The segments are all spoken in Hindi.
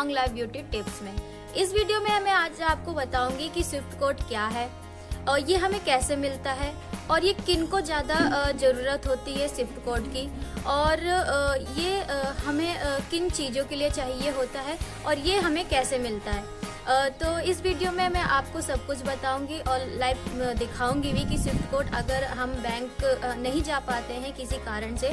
लॉन्ग लाइफ ब्यूटी टिप्स में। इस वीडियो में मैं आज आपको बताऊंगी कि स्विफ्ट कोड क्या है और ये हमें कैसे मिलता है और ये किन को ज़्यादा ज़रूरत होती है स्विफ्ट कोड की, और ये हमें किन चीज़ों के लिए चाहिए होता है और ये हमें कैसे मिलता है। तो इस वीडियो में मैं आपको सब कुछ बताऊंगी और लाइव दिखाऊंगी भी कि स्विफ्ट कोड अगर हम बैंक नहीं जा पाते हैं किसी कारण से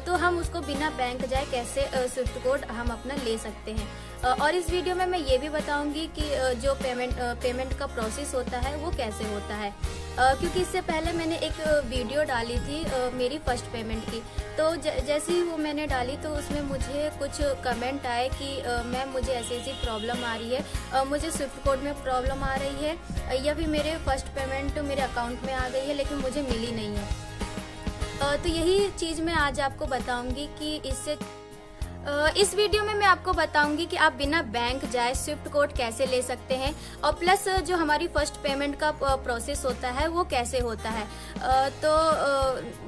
तो हम उसको बिना बैंक जाए कैसे स्विफ्ट कोड हम अपना ले सकते हैं। और इस वीडियो में मैं ये भी बताऊंगी कि जो पेमेंट का प्रोसेस होता है वो कैसे होता है, क्योंकि इससे पहले मैंने एक वीडियो डाली थी मेरी फर्स्ट पेमेंट की। तो जैसे ही वो मैंने डाली तो उसमें मुझे कुछ कमेंट आए कि मैम मुझे ऐसी प्रॉब्लम आ रही है, मुझे स्विफ्ट कोड में प्रॉब्लम आ रही है या फिर मेरे फर्स्ट पेमेंट मेरे अकाउंट में आ गई है लेकिन मुझे मिली नहीं है। तो यही चीज़ मैं आज आपको बताऊंगी कि इस वीडियो में मैं आपको बताऊंगी कि आप बिना बैंक जाए स्विफ्ट कोड कैसे ले सकते हैं और प्लस जो हमारी फर्स्ट पेमेंट का प्रोसेस होता है वो कैसे होता है। तो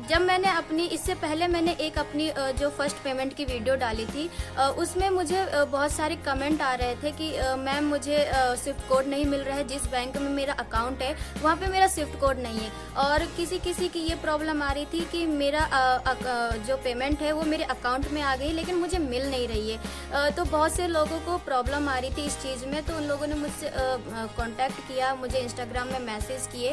जब मैंने इससे पहले मैंने एक अपनी जो फर्स्ट पेमेंट की वीडियो डाली थी उसमें मुझे बहुत सारे कमेंट आ रहे थे कि मैम मुझे स्विफ्ट कोड नहीं मिल रहा है, जिस बैंक में मेरा अकाउंट है वहाँ पे मेरा स्विफ्ट कोड नहीं है। और किसी की ये प्रॉब्लम आ रही थी कि मेरा जो पेमेंट है वो मेरे अकाउंट में आ गई लेकिन मुझे मिल नहीं रही है। तो बहुत से लोगों को प्रॉब्लम आ रही थी इस चीज़ में, तो उन लोगों ने मुझसे कांटेक्ट किया, मुझे इंस्टाग्राम में मैसेज किए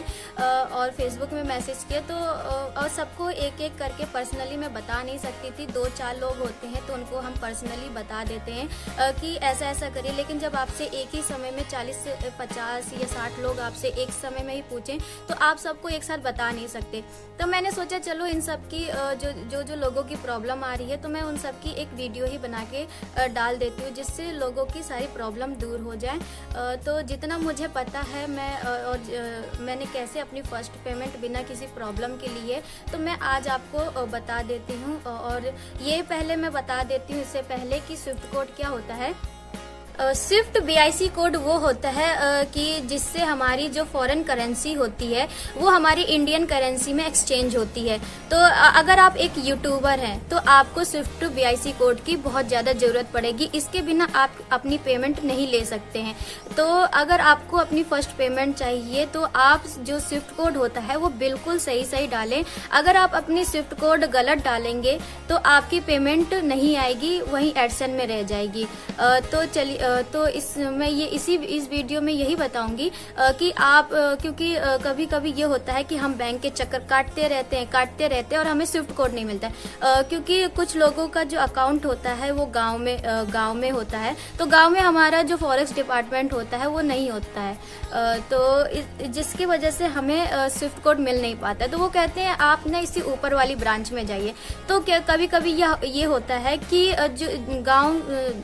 और फेसबुक में मैसेज किए। तो और सबको एक एक करके पर्सनली मैं बता नहीं सकती थी, 2-4 लोग होते हैं तो उनको हम पर्सनली बता देते हैं कि ऐसा ऐसा करिए। लेकिन जब आपसे एक ही समय में 40 से 50 या 60 लोग आपसे एक समय में ही पूछें तो आप सबको एक साथ बता नहीं सकते। तो मैंने सोचा चलो इन सब की जो लोगों की प्रॉब्लम आ रही है तो मैं उन सब की एक वीडियो ही बना के डाल देती हूँ जिससे लोगों की सारी प्रॉब्लम दूर हो जाए। तो जितना मुझे पता है मैंने कैसे अपनी फर्स्ट पेमेंट बिना किसी प्रॉब्लम के लिए तो मैं आज आपको बता देती हूँ। और ये पहले मैं बता देती हूँ इससे पहले कि स्विफ्ट कोड क्या होता है। स्विफ्ट BIC कोड वो होता है कि जिससे हमारी जो फॉरेन करेंसी होती है वो हमारी इंडियन करेंसी में एक्सचेंज होती है। तो अगर आप एक यूट्यूबर हैं तो आपको स्विफ्ट BIC कोड की बहुत ज़्यादा ज़रूरत पड़ेगी, इसके बिना आप अपनी पेमेंट नहीं ले सकते हैं। तो अगर आपको अपनी फर्स्ट पेमेंट चाहिए तो आप जो स्विफ्ट कोड होता है वो बिल्कुल सही डालें। अगर आप अपनी स्विफ्ट कोड गलत डालेंगे तो आपकी पेमेंट नहीं आएगी, वहीं एडसन में रह जाएगी। तो चलिए मैं इस वीडियो में यही बताऊंगी कि आप क्योंकि कभी कभी ये होता है कि हम बैंक के चक्कर काटते रहते हैं और हमें स्विफ्ट कोड नहीं मिलता है, क्योंकि कुछ लोगों का जो अकाउंट होता है वो गांव में होता है। तो गांव में हमारा जो फॉरेक्स डिपार्टमेंट होता है वो नहीं होता है, तो जिसकी वजह से हमें स्विफ्ट कोड मिल नहीं पाता है। तो वो कहते हैं आप ना इसी ऊपर वाली ब्रांच में जाइए। तो कभी कभी ये होता है कि जो गाँव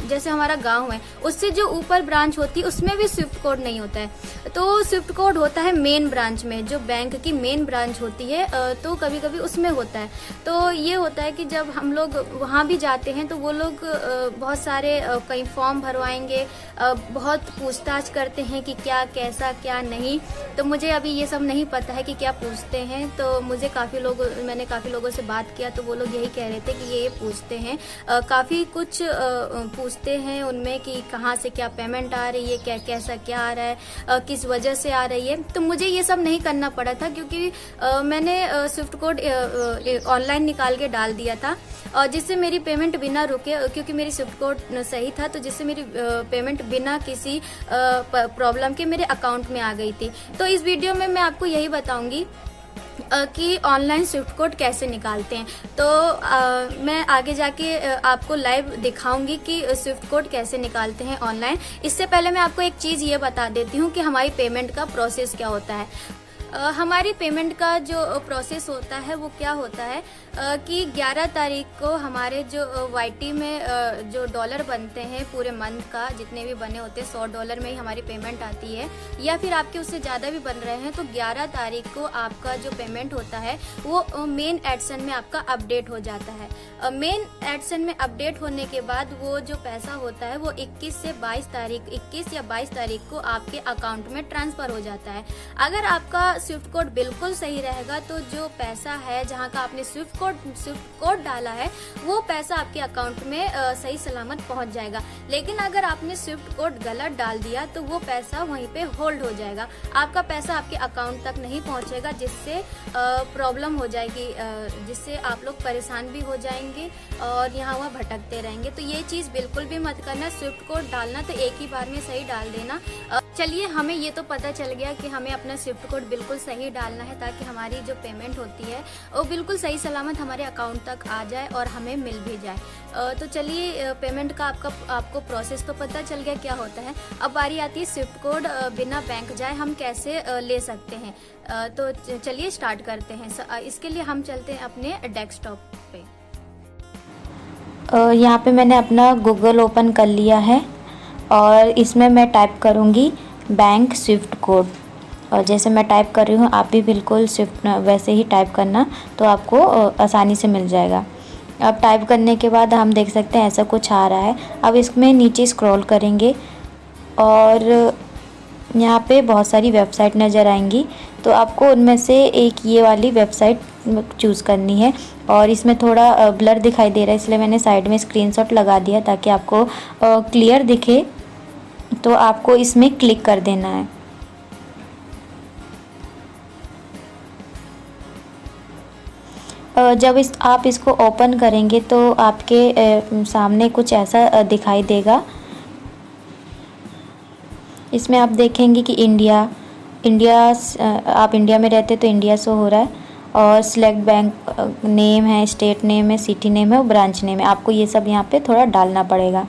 जैसे हमारा गाँव है उससे जो ऊपर ब्रांच होती है उसमें भी स्विफ्ट कोड नहीं होता है। तो स्विफ्ट कोड होता है मेन ब्रांच में, जो बैंक की मेन ब्रांच होती है तो कभी कभी उसमें होता है। तो ये होता है कि जब हम लोग वहाँ भी जाते हैं तो वो लोग बहुत सारे कई फॉर्म भरवाएंगे, बहुत पूछताछ करते हैं कि क्या कैसा क्या नहीं। तो मुझे अभी ये सब नहीं पता है कि क्या पूछते हैं। तो मैंने काफ़ी लोगों से बात किया तो वो लोग यही कह रहे थे कि ये पूछते हैं, काफ़ी कुछ पूछते हैं उनमें कि कहाँ से क्या पेमेंट आ रही है, कैसा क्या आ रहा है, किस वजह से आ रही है। तो मुझे ये सब नहीं करना पड़ा था क्योंकि मैंने स्विफ्ट कोड ऑनलाइन निकाल के डाल दिया था और जिससे मेरी पेमेंट बिना रुके, क्योंकि मेरी स्विफ्ट कोड सही था तो जिससे मेरी पेमेंट बिना किसी प्रॉब्लम के मेरे अकाउंट में आ गई थी। तो इस वीडियो में मैं आपको यही बताऊंगी कि ऑनलाइन स्विफ्ट कोड कैसे निकालते हैं। तो मैं आगे जाके आपको लाइव दिखाऊंगी कि स्विफ्ट कोड कैसे निकालते हैं ऑनलाइन। इससे पहले मैं आपको एक चीज़ ये बता देती हूँ कि हमारी पेमेंट का प्रोसेस क्या होता है। हमारी पेमेंट का जो प्रोसेस होता है वो क्या होता है कि 11 तारीख को हमारे जो YT में जो डॉलर बनते हैं पूरे मंथ का, जितने भी बने होते हैं $100 में ही हमारी पेमेंट आती है, या फिर आपके उससे ज़्यादा भी बन रहे हैं तो 11 तारीख को आपका जो पेमेंट होता है वो मेन एडसन में आपका अपडेट हो जाता है। मेन एडसन में अपडेट होने के बाद वो जो पैसा होता है वो 21 या 22 तारीख को आपके अकाउंट में ट्रांसफ़र हो जाता है। अगर आपका स्विफ्ट कोड बिल्कुल सही रहेगा तो जो पैसा है जहाँ का आपने स्विफ्ट कोड डाला है वो पैसा आपके अकाउंट में सही सलामत पहुँच जाएगा। लेकिन अगर आपने स्विफ्ट कोड गलत डाल दिया तो वो पैसा वहीं पे होल्ड हो जाएगा, आपका पैसा आपके अकाउंट तक नहीं पहुँचेगा, जिससे प्रॉब्लम हो जाएगी, जिससे आप लोग परेशान भी हो जाएंगे और यहाँ वहाँ भटकते रहेंगे। तो ये चीज़ बिल्कुल भी मत करना। स्विफ्ट कोड डालना तो एक ही बार में सही डाल देना। चलिए, हमें ये तो पता चल गया कि हमें अपना स्विफ्ट कोड बिल्कुल सही डालना है ताकि हमारी जो पेमेंट होती है वो बिल्कुल सही सलामत हमारे अकाउंट तक आ जाए और हमें मिल भी जाए। तो चलिए, पेमेंट का आपको प्रोसेस तो पता चल गया क्या होता है। अब बारी आती है स्विफ्ट कोड बिना बैंक जाए हम कैसे ले सकते हैं। तो चलिए स्टार्ट करते हैं। इसके लिए हम चलते हैं अपने डेस्कटॉप पे। यहाँ पे मैंने अपना गूगल ओपन कर लिया है और इसमें मैं टाइप करूँगी बैंक स्विफ्ट कोड। और जैसे मैं टाइप कर रही हूँ आप भी बिल्कुल स्विफ्ट वैसे ही टाइप करना, तो आपको आसानी से मिल जाएगा। अब टाइप करने के बाद हम देख सकते हैं ऐसा कुछ आ रहा है। अब इसमें नीचे स्क्रॉल करेंगे और यहाँ पे बहुत सारी वेबसाइट नज़र आएंगी, तो आपको उनमें से एक ये वाली वेबसाइट चूज़ करनी है। और इसमें थोड़ा ब्लर दिखाई दे रहा है, इसलिए मैंने साइड में स्क्रीनशॉट लगा दिया ताकि आपको क्लियर दिखे। तो आपको इसमें क्लिक कर देना है। जब आप इसको ओपन करेंगे तो आपके सामने कुछ ऐसा दिखाई देगा। इसमें आप देखेंगे कि आप इंडिया में रहते तो इंडिया शो हो रहा है, और सिलेक्ट बैंक नेम है, स्टेट नेम है, सिटी नेम है और ब्रांच नेम है। आपको ये सब यहाँ पे थोड़ा डालना पड़ेगा।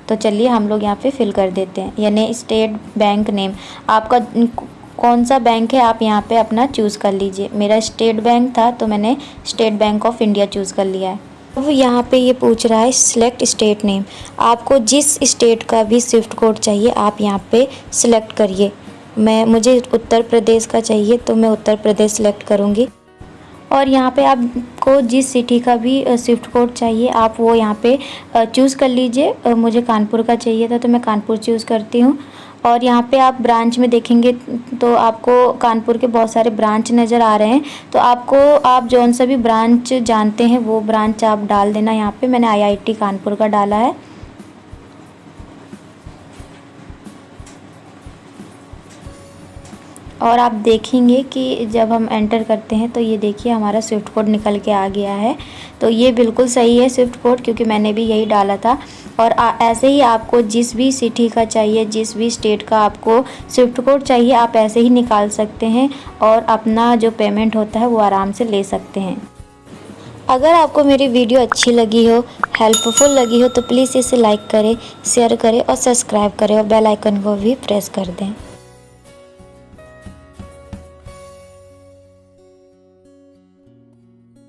तो चलिए हम लोग यहाँ पे फिल कर देते हैं। यानी स्टेट बैंक नेम, आपका कौन सा बैंक है आप यहाँ पे अपना चूज़ कर लीजिए। मेरा स्टेट बैंक था तो मैंने state bank of India choose कर लिया है। अब यहाँ पे ये पूछ रहा है सिलेक्ट स्टेट नेम। आपको जिस स्टेट का भी स्विफ्ट कोड चाहिए आप यहाँ पे सिलेक्ट करिए। मुझे उत्तर प्रदेश का चाहिए तो मैं उत्तर प्रदेश सिलेक्ट करूँगी। और यहाँ पे आपको जिस सिटी का भी स्विफ्ट कोड चाहिए आप वो यहाँ पे चूज़ कर लीजिए। मुझे कानपुर का चाहिए था तो मैं कानपुर चूज़ करती हूँ। और यहाँ पे आप ब्रांच में देखेंगे तो आपको कानपुर के बहुत सारे ब्रांच नज़र आ रहे हैं, तो आप जौन सा भी ब्रांच जानते हैं वो ब्रांच आप डाल देना। यहाँ पे मैंने IIT कानपुर का डाला है। और आप देखेंगे कि जब हम एंटर करते हैं तो ये देखिए हमारा स्विफ्ट कोड निकल के आ गया है। तो ये बिल्कुल सही है स्विफ्ट कोड, क्योंकि मैंने भी यही डाला था। और ऐसे ही आपको जिस भी सिटी का चाहिए, जिस भी स्टेट का आपको स्विफ्ट कोड चाहिए आप ऐसे ही निकाल सकते हैं और अपना जो पेमेंट होता है वो आराम से ले सकते हैं। अगर आपको मेरी वीडियो अच्छी लगी हो, हेल्पफुल लगी हो तो प्लीज़ इसे लाइक करें, शेयर करें और सब्सक्राइब करें और बेल आइकन को भी प्रेस कर दें।